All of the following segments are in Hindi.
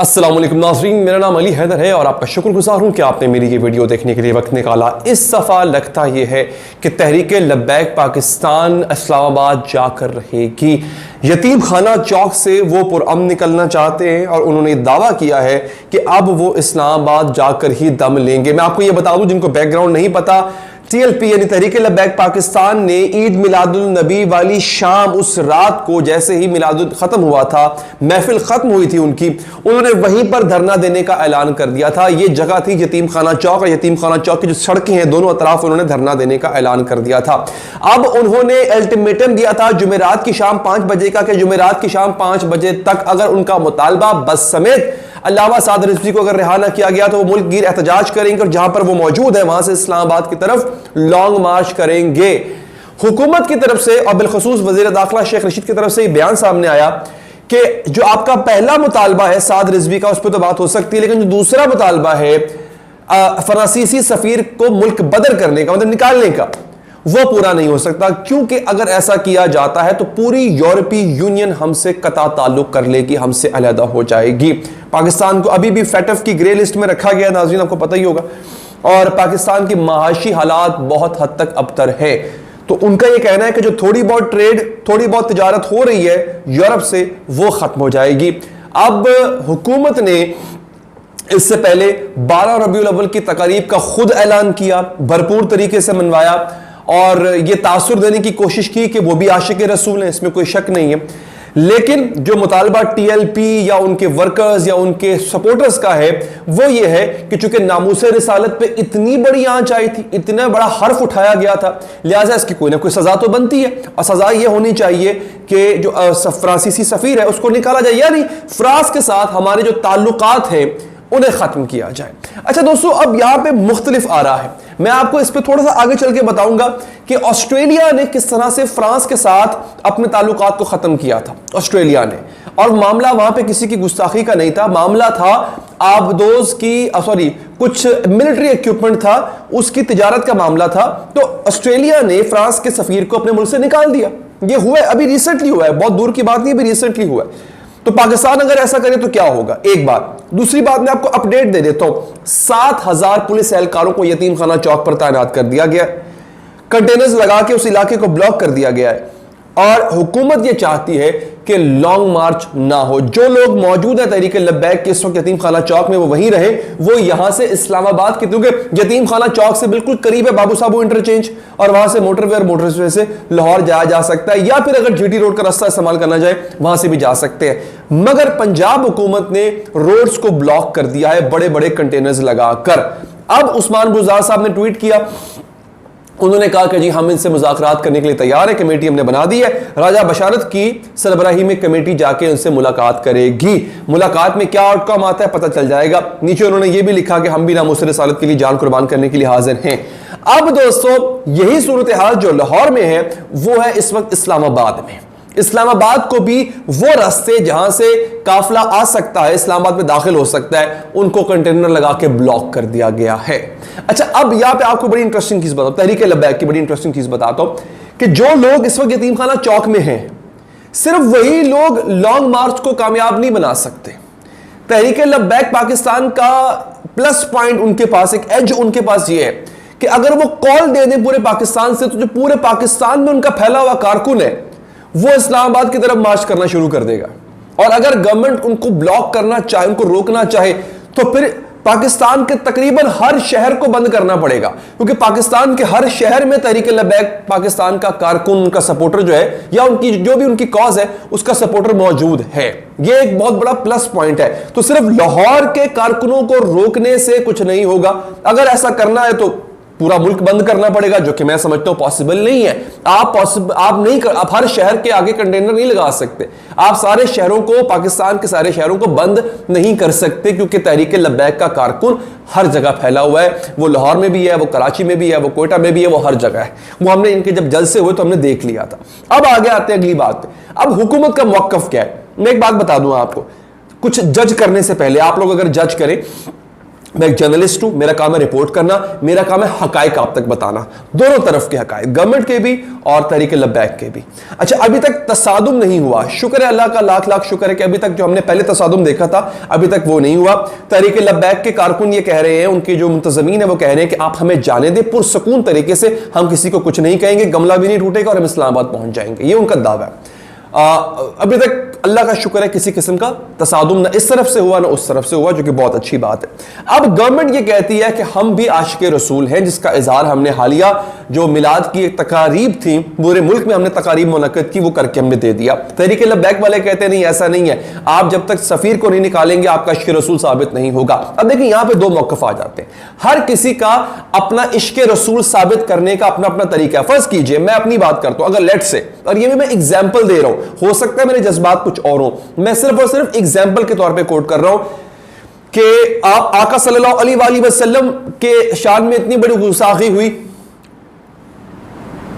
अस्सलाम वालेकुम नाज़रीन, मेरा नाम अली हैदर है और आपका शुक्रगुजार हूँ कि आपने मेरी ये वीडियो देखने के लिए वक्त निकाला। इस दफ़ा लगता ये है कि तहरीक लब्बैक पाकिस्तान इस्लामाबाद जाकर रहेगी। यतीम खाना चौक से वो पुरअमन निकलना चाहते हैं और उन्होंने दावा किया है कि अब वो इस्लामाबाद जाकर ही दम लेंगे। मैं आपको ये बता दूँ, जिनको बैकग्राउंड नहीं पता, TLP यानी तहरीक लब्बैक पाकिस्तान ने ईद मिलादुल नबी वाली शाम, उस रात को जैसे ही मिलादुल खत्म हुआ था, महफिल खत्म हुई थी उनकी, उन्होंने वहीं पर धरना देने का ऐलान कर दिया था। ये जगह थी यतीम खाना चौक, और यतीम खाना चौक की जो सड़कें हैं दोनों अतराफ उन्होंने धरना देने का ऐलान कर दिया था। अब उन्होंने अल्टीमेटम दिया था जुमेरात की शाम 5 बजे का, कि जुमेरात की शाम 5 बजे तक अगर उनका मुतालबा बस समेत अल्लामा साद रिजवी को अगर रिहा ना किया गया तो वो मुल्क गिर एहतजाज करेंगे और जहां पर वो मौजूद है वहां से इस्लामाबाद की तरफ लॉन्ग मार्च करेंगे। हुकूमत की तरफ से और बिलखसूस वजीर दाखिला शेख रशीद की तरफ से बयान सामने आया कि जो आपका पहला मुतालबा है साद रिजवी का, उस पर तो बात हो सकती है, लेकिन जो दूसरा मुतालबा है फ्रांसीसी सफीर को मुल्क बदर करने का, मतलब निकालने का, वो पूरा नहीं हो सकता, क्योंकि अगर ऐसा किया जाता है तो पूरी यूरोपीय यूनियन हमसे कता ताल्लुक कर लेगी, हमसे अलहदा हो जाएगी। पाकिस्तान को अभी भी FATF की ग्रे लिस्ट में रखा गया, नाज़रीन आपको पता ही होगा, और पाकिस्तान की माशी हालात बहुत हद तक अबतर है। तो उनका यह कहना है कि जो थोड़ी बहुत ट्रेड, थोड़ी बहुत तिजारत हो रही है यूरोप से, वो खत्म हो जाएगी। अब हुकूमत ने इससे पहले 12 रबीउल अव्वल की तकारीब का खुद ऐलान किया, भरपूर तरीके से मनवाया और ये तासुर देने की कोशिश की कि वो भी आशिक रसूल हैं, इसमें कोई शक नहीं है। लेकिन जो मुतालबा TLP या उनके वर्कर्स या उनके सपोर्टर्स का है वो ये है कि चूंकि नामूस रिसालत पे इतनी बड़ी आंच आई थी, इतना बड़ा हर्फ उठाया गया था, लिहाजा इसकी कोई ना कोई सजा तो बनती है, और सजा ये होनी चाहिए कि जो फ्रांसीसी सफीर है उसको निकाला जाए, यानी फ्रांस के साथ हमारे जो ताल्लुकात हैं उन्हें खत्म किया जाए। अच्छा दोस्तों, अब यहां पे मुख्तलिफ आ रहा है, मैं आपको इस पे थोड़ा सा आगे चल के बताऊंगा कि ऑस्ट्रेलिया ने किस तरह से फ्रांस के साथ अपने ताल्लुकात को खत्म किया था। ऑस्ट्रेलिया ने, और मामला वहां पे किसी की गुस्ताखी का नहीं था, मामला था आबदोज की, कुछ मिलिट्री इक्विपमेंट था, उसकी तिजारत का मामला था। तो ऑस्ट्रेलिया ने फ्रांस के सफीर को अपने मुल्क से निकाल दिया। यह हुआ है, अभी रिसेंटली हुआ है, बहुत दूर की बात नहीं, अभी रिसेंटली हुआ है। तो पाकिस्तान अगर ऐसा करे तो क्या होगा, एक बात। दूसरी बात, मैं आपको अपडेट दे देता हूं, 7000 पुलिस एहलकारों को यतीम खाना चौक पर तैनात कर दिया गया, कंटेनर्स लगा के उस इलाके को ब्लॉक कर दिया गया है, और हुकूमत ये चाहती है कि लॉन्ग मार्च ना हो। जो लोग मौजूद है तहरीक लब्बैक के इस वक्त यतीम खाना चौक में, वो वहीं रहे, वो यहां से इस्लामाबाद के, क्योंकि यतीम खाना चौक से बिल्कुल करीब है बाबू साबू इंटरचेंज, और वहां से मोटरवे और मोटरवे से लाहौर जाया जा सकता है, या फिर अगर GT रोड का रास्ता इस्तेमाल करना जाए वहां से भी जा सकते हैं। मगर पंजाब हुकूमत ने रोड्स को ब्लॉक कर दिया है बड़े बड़े कंटेनर्स लगाकर। अब उस्मान बुज़दार साहब ने ट्वीट किया, उन्होंने कहा कि जी हम इनसे मुज़ाकरात करने के लिए तैयार है, कमेटी हमने बना दी है, राजा बशारत की सरबराही में कमेटी जाके उनसे मुलाकात करेगी। मुलाकात में क्या आउटकम आता है पता चल जाएगा। नीचे उन्होंने ये भी लिखा कि हम भी नामूस रिसालत के लिए जान कुर्बान करने के लिए हाजिर हैं। अब दोस्तों, यही सूरत हाल जो लाहौर में है वो है इस वक्त इस्लामाबाद में। इस्लामाबाद को भी वो रास्ते जहां से काफिला आ सकता है, इस्लामाबाद में दाखिल हो सकता है, उनको कंटेनर लगा के ब्लॉक कर दिया गया है। अच्छा, अब यहां पे आपको बड़ी इंटरेस्टिंग चीज बताओ, तहरीक लब्बैक की बड़ी इंटरेस्टिंग चीज बताता हूं कि जो लोग इस वक्त यतीम खाना चौक में हैं, सिर्फ वही लोग लॉन्ग मार्च को कामयाब नहीं बना सकते। तहरीक लब्बैक पाकिस्तान का प्लस पॉइंट उनके पास, एक एज उनके पास ये है कि अगर वो कॉल दे दें पूरे पाकिस्तान से, तो जो पूरे पाकिस्तान में उनका फैला हुआ कारकुन है वो इस्लामाबाद की तरफ मार्च करना शुरू कर देगा। और अगर गवर्नमेंट उनको ब्लॉक करना चाहे, उनको रोकना चाहे, तो फिर पाकिस्तान के तकरीबन हर शहर को बंद करना पड़ेगा, क्योंकि पाकिस्तान के हर शहर में तहरीक लब्बैक पाकिस्तान का कारकुन, उनका सपोर्टर जो है, या उनकी जो भी उनकी कॉज है उसका सपोर्टर मौजूद है। यह एक बहुत बड़ा प्लस पॉइंट है। तो सिर्फ लाहौर के कारकुनों को रोकने से कुछ नहीं होगा, अगर ऐसा करना है तो पूरा मुल्क बंद करना पड़ेगा, जो कि मैं समझता हूं पॉसिबल नहीं है। आप हर शहर के आगे कंटेनर नहीं लगा सकते, आप सारे शहरों को, पाकिस्तान के सारे शहरों को बंद नहीं कर सकते, क्योंकि तहरीक लब्बैक का कारकुन हर जगह फैला हुआ है। वो लाहौर में भी है, वो कराची में भी है, वो कोयटा में भी है, वो हर जगह है। वो हमने इनके जब जलसे हुए तो हमने देख लिया था। अब आगे आते हैं अगली बात पे। अब हुकूमत का मौक़िफ़ क्या है, मैं एक बात बता दूं आपको, कुछ जज करने से पहले, आप लोग अगर जज करें मैं एक जर्नलिस्ट हूं, मेरा काम है रिपोर्ट करना, मेरा काम है हकायक आप तक बताना, दोनों तरफ के हकायक, गवर्नमेंट के भी और तहरीक लब्बैक के भी। अच्छा, अभी तक तसादुम नहीं हुआ, शुक्र है अल्लाह का, लाख लाख शुक्र है कि अभी तक जो हमने पहले तसादुम देखा था अभी तक वो नहीं हुआ। तहरीक लब्बैक के कारकुन ये कह रहे हैं, उनके जो मुंतजमीन है वो कह रहे हैं कि आप हमें जाने दें पुरसकून तरीके से, हम किसी को कुछ नहीं कहेंगे, गमला भी नहीं टूटेगा और हम इस्लामाबाद पहुंच जाएंगे, ये उनका दावा है। अभी तक अल्लाह का शुक्र है किसी किस्म का तसादुम ना इस तरफ से हुआ ना उस तरफ से हुआ, जो कि बहुत अच्छी बात है। अब गवर्नमेंट ये कहती है कि हम भी आशिक रसूल हैं, जिसका इजहार हमने हालिया जो मिलाद की एक तकारीब थी पूरे मुल्क में हमने तकारीब मुनक्कद की, वो करके हमने दे दिया। तहरीक लब्बैक वाले कहते हैं नहीं ऐसा नहीं है, आप जब तक सफीर को नहीं निकालेंगे आपका इश्क रसूल साबित नहीं होगा। अब देखिए यहां पे दो मौक़िफ़ आ जाते हैं, हर किसी का अपना इश्क रसूल साबित करने का अपना अपना तरीका है। फर्ज कीजिए मैं अपनी बात करता हूं, अगर लेट से, और ये भी मैं एग्जाम्पल दे रहा हूं, हो सकता है मेरे जज्बात कुछ और हो, मैं सिर्फ और सिर्फ एग्जाम्पल के तौर पे कोट कर रहा हूं कि आप आका सल्लल्लाहु अलैहि वसल्लम के शान में इतनी बड़ी गुस्ताखी हुई,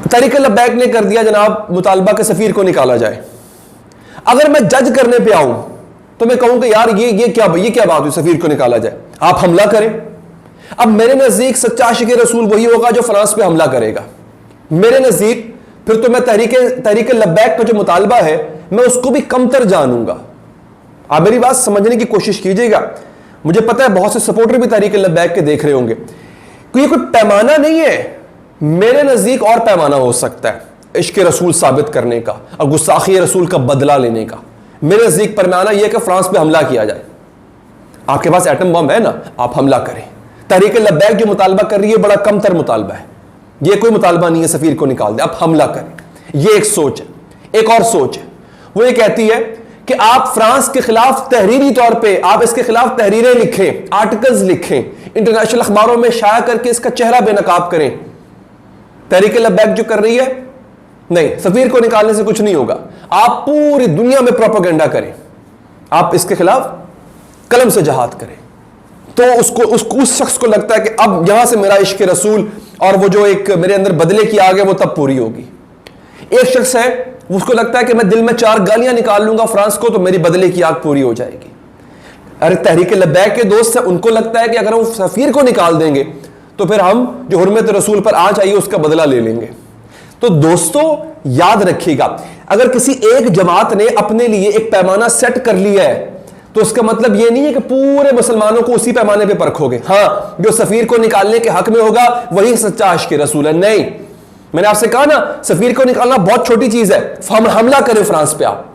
तहरीक लब्बैक ने कर दिया जनाब मुतालबा के सफीर को निकाला जाए। अगर मैं जज करने पे आऊं तो मैं कहूं कि यार ये क्या बात हुई, सफीर को निकाला जाए, आप हमला करें। अब मेरे नजदीक सच्चा आशिक रसूल वही होगा जो फ्रांस पे हमला करेगा मेरे नजदीक, फिर तो मैं तहरीक लब्बैक का जो मुतालबा है मैं उसको भी कमतर जानूंगा। आप मेरी बात समझने की कोशिश कीजिएगा, मुझे पता है बहुत से सपोर्टर भी तहरीक लब्बैक के देख रहे होंगे, क्योंकि कोई पैमाना नहीं है, मेरे नजदीक और पैमाना हो सकता है इश्क रसूल साबित करने का और गुस्ताखी रसूल का बदला लेने का। मेरे नजदीक पैमाना यह कि फ्रांस पे हमला किया जाए, आपके पास एटम बम है ना, आप हमला करें। तहरीक लब्बैक जो मुतालबा कर रही है बड़ा कमतर मुतालबा है, यह कोई मुतालबा नहीं है सफीर को निकाल दे, आप हमला करें, यह एक सोच है। एक और सोच है, वो ये कहती है कि आप फ्रांस के खिलाफ तहरीरी तौर पे आप इसके खिलाफ तहरीरें लिखें, आर्टिकल्स लिखें, इंटरनेशनल अखबारों में शाया करके इसका चेहरा बेनकाब करें। तहरीक लब्बैक जो कर रही है, नहीं, सफीर को निकालने से कुछ नहीं होगा, आप पूरी दुनिया में प्रोपेगेंडा करें, आप इसके खिलाफ कलम से जहाद करें। तो उस शख्स को लगता है कि अब यहां से मेरा इश्क रसूल और वो जो एक मेरे अंदर बदले की आग है वो तब पूरी होगी। एक शख्स है उसको लगता है कि मैं दिल में 4 गालियां निकाल लूंगा फ्रांस को तो मेरी बदले की आग पूरी हो जाएगी। अरे तहरीक लब्बैक के दोस्त है, उनको लगता है कि अगर हम सफीर को निकाल देंगे तो फिर हम जो हुर्मत रसूल पर आंच आई उसका बदला ले लेंगे। तो दोस्तों याद रखिएगा, अगर किसी एक जमात ने अपने लिए एक पैमाना सेट कर लिया है तो उसका मतलब यह नहीं है कि पूरे मुसलमानों को उसी पैमाने पे परखोगे। हाँ, जो सफीर को निकालने के हक में होगा वही सच्चा आशिक रसूल है। नहीं, मैंने आपसे कहा ना सफीर को निकालना बहुत छोटी चीज है, हम हमला करें फ्रांस पे। आप,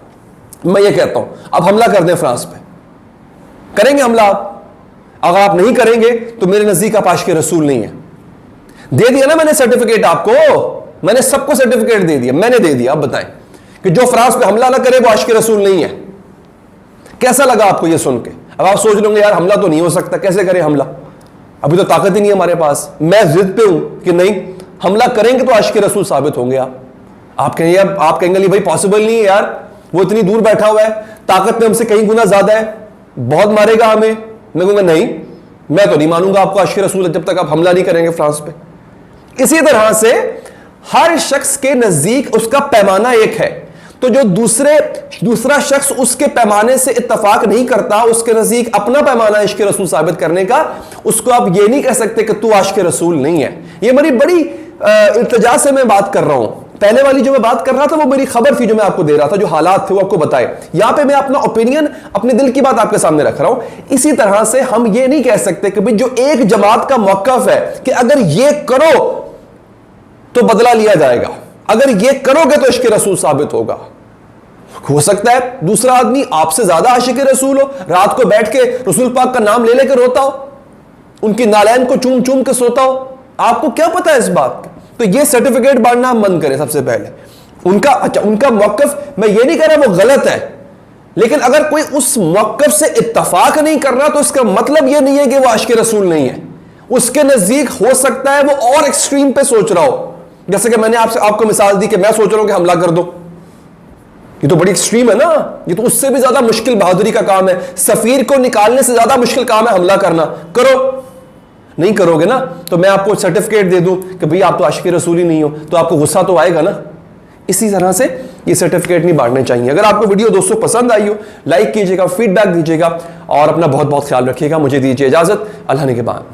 मैं ये कहता हूं अब हमला कर दें फ्रांस पे, करेंगे हमला आप? अगर आप नहीं करेंगे तो मेरे नजदीक आप आशिक रसूल नहीं है। दे दिया ना मैंने सर्टिफिकेट आपको, मैंने सबको सर्टिफिकेट दे दिया, मैंने दे दिया। अब बताएं कि जो फ्रांस पे हमला ना करे वो आशिक रसूल नहीं है। कैसा लगा आपको ये सुन के? अब आप सोच लोगे यार हमला तो नहीं हो सकता, कैसे करें हमला, अभी तो ताकत ही नहीं है हमारे पास। मैं जिद पे हूं कि नहीं, हमला करेंगे तो आशिक रसूल साबित होंगे। आप कहेंगे भाई पॉसिबल नहीं है यार, वो इतनी दूर बैठा हुआ है, ताकत में हमसे कहीं गुना ज्यादा है, बहुत मारेगा हमें। मैं कहूंगा नहीं, मैं तो नहीं मानूंगा आपको आशिक रसूल जब तक आप हमला नहीं करेंगे फ्रांस पे। इसी तरह से हर शख्स के नजदीक उसका पैमाना एक है, तो जो दूसरा शख्स उसके पैमाने से इत्तफाक नहीं करता, उसके नजदीक अपना पैमाना इश्क रसूल साबित करने का, उसको आप ये नहीं कह सकते कि तू आशिक रसूल नहीं है। ये मेरी बड़ी इल्तिजा से मैं बात कर रहा हूं। पहले वाली जो मैं बात कर रहा था वो मेरी खबर थी जो मैं आपको दे रहा था, जो हालात थे वो आपको बताए। यहां पे मैं अपना ओपिनियन, अपने दिल की बात आपके सामने रख रहा हूं। इसी तरह से हम ये नहीं कह सकते कि भाई जो एक जमात का मौक़िफ़ है कि अगर ये करो तो बदला लिया जाएगा, अगर ये करोगे तो इश्क रसूल साबित होगा। हो सकता है दूसरा आदमी आपसे ज्यादा आशिक रसूल हो, रात को बैठ के रसूल पाक का नाम ले लेकर रोता हो, उनकी नालैन को चूम चूम के सोता हो, आपको क्या पता है इस बात का? तो ये सर्टिफिकेट बांटना हम बंद करें सबसे पहले। उनका मौक़िफ़, मैं ये नहीं कह रहा वो गलत है, लेकिन अगर कोई उस मौक़िफ़ से इत्तफाक नहीं कर रहा तो इसका मतलब ये नहीं है कि वो आशिक रसूल नहीं है। उसके नजदीक हो सकता है वो और एक्सट्रीम पे सोच रहा हो, जैसे कि मैंने आपको मिसाल दी कि मैं सोच रहा हूं कि हमला कर दो, ये तो बड़ी एक्सट्रीम है ना, ये तो उससे भी ज्यादा मुश्किल बहादुरी का काम है। सफीर को निकालने से ज्यादा मुश्किल काम है हमला करना। करो, नहीं करोगे ना तो मैं आपको सर्टिफिकेट दे दूं कि भाई आप तो आशिक रसूल ही नहीं हो, तो आपको गुस्सा तो आएगा ना। इसी तरह से ये सर्टिफिकेट नहीं बांटने चाहिए। अगर आपको वीडियो दोस्तों पसंद आई हो, लाइक कीजिएगा, फीडबैक दीजिएगा और अपना बहुत बहुत ख्याल रखिएगा। मुझे दीजिए इजाजत, अल्लाह ने के बाद।